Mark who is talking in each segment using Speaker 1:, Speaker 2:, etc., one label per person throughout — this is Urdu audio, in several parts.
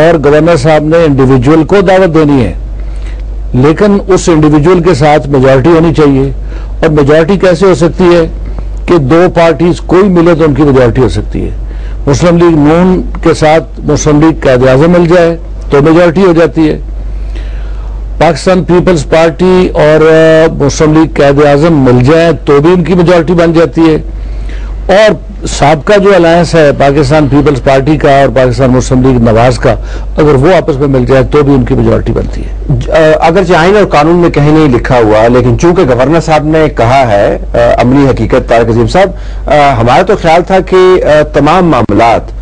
Speaker 1: اور گورنر صاحب نے انڈیویجول کو دعوت دینی ہے، لیکن اس انڈیویجول کے ساتھ میجورٹی ہونی چاہیے. اور میجورٹی کیسے ہو سکتی ہے کہ دو پارٹیز کوئی ملے تو ان کی میجورٹی ہو سکتی ہے. مسلم لیگ نون کے ساتھ مسلم لیگ قائد اعظم مل جائے تو میجورٹی ہو جاتی ہے. پاکستان پیپلز پارٹی اور مسلم لیگ قائد اعظم مل جائیں تو بھی ان کی میجورٹی بن جاتی ہے. اور سابقہ جو الائنس ہے پاکستان پیپلز پارٹی کا اور پاکستان مسلم لیگ نواز کا، اگر وہ آپس میں مل جائے تو بھی ان کی میجورٹی بنتی ہے.
Speaker 2: اگرچہ آئین اور قانون میں کہیں نہیں لکھا ہوا، لیکن چونکہ گورنر صاحب نے کہا ہے عملی حقیقت، طارق عظیم صاحب، ہمارا تو خیال تھا کہ تمام معاملات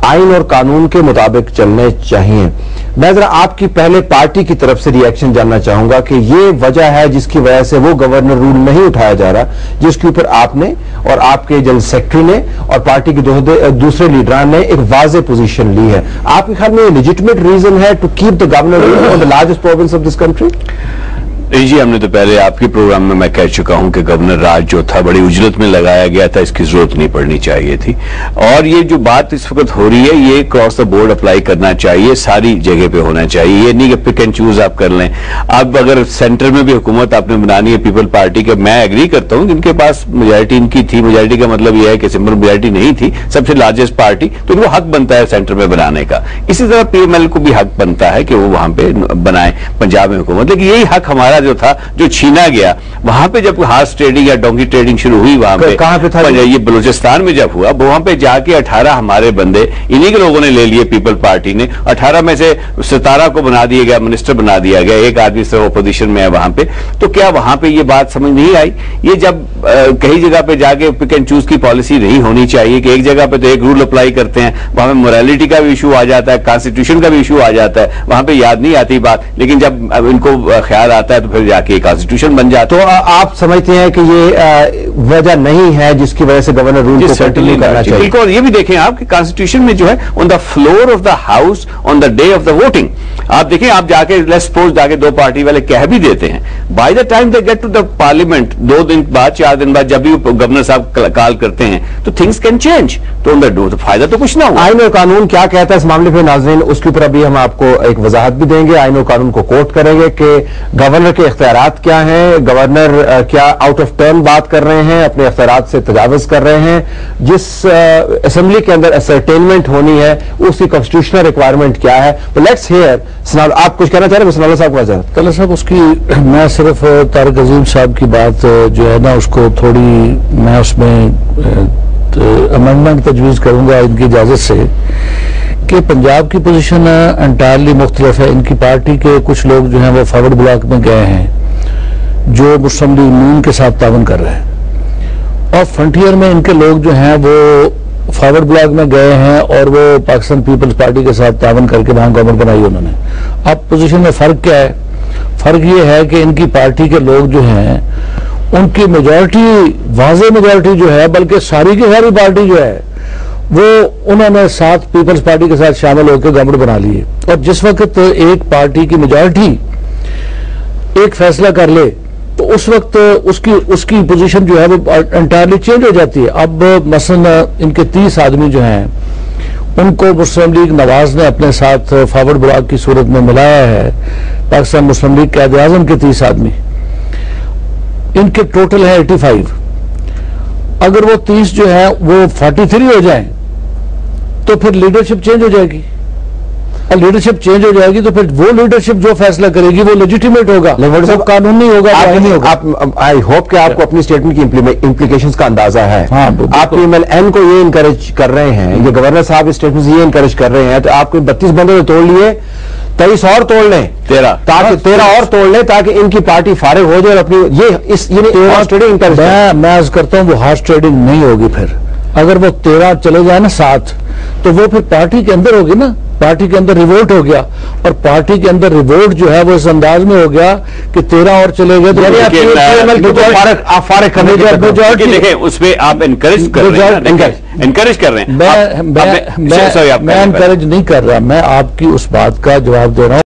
Speaker 2: آئین اور قانون کے مطابق چلنے چاہیے. میں ذرا آپ کی پہلے پارٹی کی طرف سے ری ایکشن جاننا چاہوں گا کہ یہ وجہ ہے جس کی وجہ سے وہ گورنر رول نہیں اٹھایا جا رہا جس کے اوپر آپ نے اور آپ کے جنرل سیکرٹری نے اور پارٹی کے دوسرے لیڈران نے ایک واضح پوزیشن لی ہے. آپ کے خیال میں یہ لیجٹمیٹ ریزن ہے to keep the governor on the largest province of this country?
Speaker 3: جی، ہم نے تو پہلے آپ کے پروگرام میں کہہ چکا ہوں کہ گورنر راج جو تھا بڑی اجرت میں لگایا گیا تھا، اس کی ضرورت نہیں پڑنی چاہیے تھی. اور یہ جو بات اس وقت ہو رہی ہے یہ کراس دا بورڈ اپلائی کرنا چاہیے، ساری جگہ پہ ہونا چاہیے. یہ نہیں کہ پک اینڈ چوز آپ کر لیں. اب اگر سینٹر میں بھی حکومت آپ نے بنانی ہے پیپل پارٹی کا، میں ایگری کرتا ہوں کہ ان کے پاس میجورٹی ان کی تھی. میجورٹی کا مطلب یہ ہے کہ سمپل میجورٹی نہیں تھی، سب سے لارجسٹ پارٹی، تو ان کو حق بنتا ہے سینٹر میں بنانے کا. اسی طرح پی ایم ایل کو بھی حق بنتا ہے کہ وہ وہاں پہ بنائیں پنجاب میں حکومت. لیکن یہی حق ہمارا جو تھا جو چھینا گیا وہاں پہ جب ہارس ٹریڈنگ یا ڈونکی ٹریڈنگ شروع ہوئی وہاں پہ،
Speaker 2: کہاں پہ تھا
Speaker 3: یہ بلوچستان میں جب ہوا، وہاں پہ جا کے 18 ہمارے بندے انہی کے لوگوں نے لے لیے. پیپل پارٹی نے 18 میں سے 17 کو بنا دیا گیا، منسٹر بنا دیا گیا، ایک آدمی سے اپوزیشن میں ہے وہاں پہ. تو کیا وہاں پہ یہ بات سمجھ نہیں آئی؟ یہ جب کئی جگہ پہ جا کے پک اینڈ چوز کی پالیسی نہیں ہونی چاہیے کہ ایک جگہ پہ تو ایک رول اپلائی کرتے ہیں، وہاں پہ موریلٹی کا بھی ایشو آ جاتا ہے، کانسٹیٹیوشن کا بھی ایشو آ جاتا ہے، وہاں پہ یاد نہیں آتی بات. لیکن جب ان کو خیال آتا ہے تو پھر جا کے کانسٹیٹیوشن بن جاتا.
Speaker 2: تو آپ سمجھتے ہیں کہ یہ وجہ نہیں ہے جس کی وجہ سے گورنر رول کو کنٹینیو کرنا چاہیے؟
Speaker 3: بالکل. اور یہ بھی دیکھیں آپ کہ کانسٹیٹیوشن میں جو ہے on the floor of the house on the day of the voting, آپ دیکھیں آپ جا کے لیٹس سپوز جا کے دو پارٹی والے کہہ بھی دیتے ہیں، by the time they get to the parliament 2 دن بعد 4 دن بعد جب بھی گورنر صاحب کال کرتے ہیں تو تھنگس کین چینج. تو ان دا فائدہ تو کچھ نہ ہو.
Speaker 2: آئین اور قانون کیا کہتا ہے اس معاملے پہ ناظرین، اس کے اوپر ابھی ہم آپ کو ایک وضاحت بھی دیں گے. آئین اور قانون کو کوٹ کریں گے کہ گورنر کے اختیارات کیا ہیں، گورنر کیا آؤٹ آف ٹرن بات کر رہے ہیں، اپنے اختیارات سے تجاوز کر رہے ہیں. جس اسمبلی کے اندر اسرٹینمنٹ ہونی ہے اس کی کانسٹیٹیوشنل ریکوائرمنٹ کیا ہے. Let's hair. آپ کچھ کہنا چاہ رہے ہیں سنالا صاحب کو؟
Speaker 1: طلعت صاحب اس کی میں صرف طارق عظیم صاحب کی بات جو ہے نا اس کو تھوڑی میں اس میں امینڈمنٹ تجویز کروں گا ان کی اجازت سے کہ پنجاب کی پوزیشن انٹائرلی مختلف ہے. ان کی پارٹی کے کچھ لوگ جو ہیں وہ فارورڈ بلاک میں گئے ہیں جو مسلم لیگ نون کے ساتھ تعاون کر رہے ہیں، اور فرنٹیئر میں ان کے لوگ جو ہیں وہ فارورڈ بلاک میں گئے ہیں اور وہ پاکستان پیپلز پارٹی کے ساتھ تعاون کر کے وہاں گورنمنٹ بنائی انہوں نے. اب پوزیشن میں فرق کیا ہے؟ فرق یہ ہے کہ ان کی پارٹی کے لوگ جو ہیں ان کی میجورٹی، واضح میجورٹی جو ہے، بلکہ ساری کی ساری پارٹی جو ہے وہ انہوں نے ساتھ پیپلز پارٹی کے ساتھ شامل ہو کے گورنمنٹ بنا لی ہے. اور جس وقت ایک پارٹی کی میجورٹی ایک فیصلہ کر لے تو اس وقت اس کی پوزیشن جو ہے وہ انٹائرلی چینج ہو جاتی ہے. اب مثلا ان کے 30 آدمی جو ہیں ان کو مسلم لیگ نواز نے اپنے ساتھ فارورڈ بلاک کی صورت میں ملایا ہے. پاکستان مسلم لیگ قائد اعظم کے 30 آدمی، ان کے ٹوٹل ہیں 85. اگر وہ 30 جو ہیں وہ 43 ہو جائیں تو پھر لیڈرشپ چینج ہو جائے گی. اور لیڈرشپ چینج ہو جائے گی تو پھر وہ لیڈرشپ جو فیصلہ کرے گی وہ لیجیٹیمیٹ ہوگا، وہ قانونی ہوگا.
Speaker 2: آئی ہوپ کہ آپ کو اپنی اسٹیٹمنٹ کی امپلیکیشنز کا اندازہ ہے. آپ پی ایم ایل این کو یہ انکریج کر رہے ہیں، یہ گورنر صاحب اسٹیٹمنٹ یہ انکریج کر رہے ہیں، تو آپ کو 32 بندے توڑ لیے، 23 اور توڑ لیں، 13 اور توڑ لیں تاکہ ان کی پارٹی فارغ ہو جائے. اور اپنی ہارس ٹریڈنگ
Speaker 1: میں عرض کرتا ہوں وہ ہارس ٹریڈنگ نہیں ہوگی. پھر اگر وہ 13 چلے جائے نا 7 تو وہ پھر پارٹی کے اندر ہوگی نا، پارٹی کے اندر ریوولٹ ہو گیا. اور پارٹی کے اندر ریوولٹ جو ہے وہ اس انداز میں ہو گیا کہ 13 اور چلے گئے تو
Speaker 3: فارغ کرنے دیکھیں اس میں آپ انکریج کر رہے ہیں.
Speaker 1: میں انکریج نہیں کر رہا، میں آپ کی اس بات کا جواب دے رہا ہوں.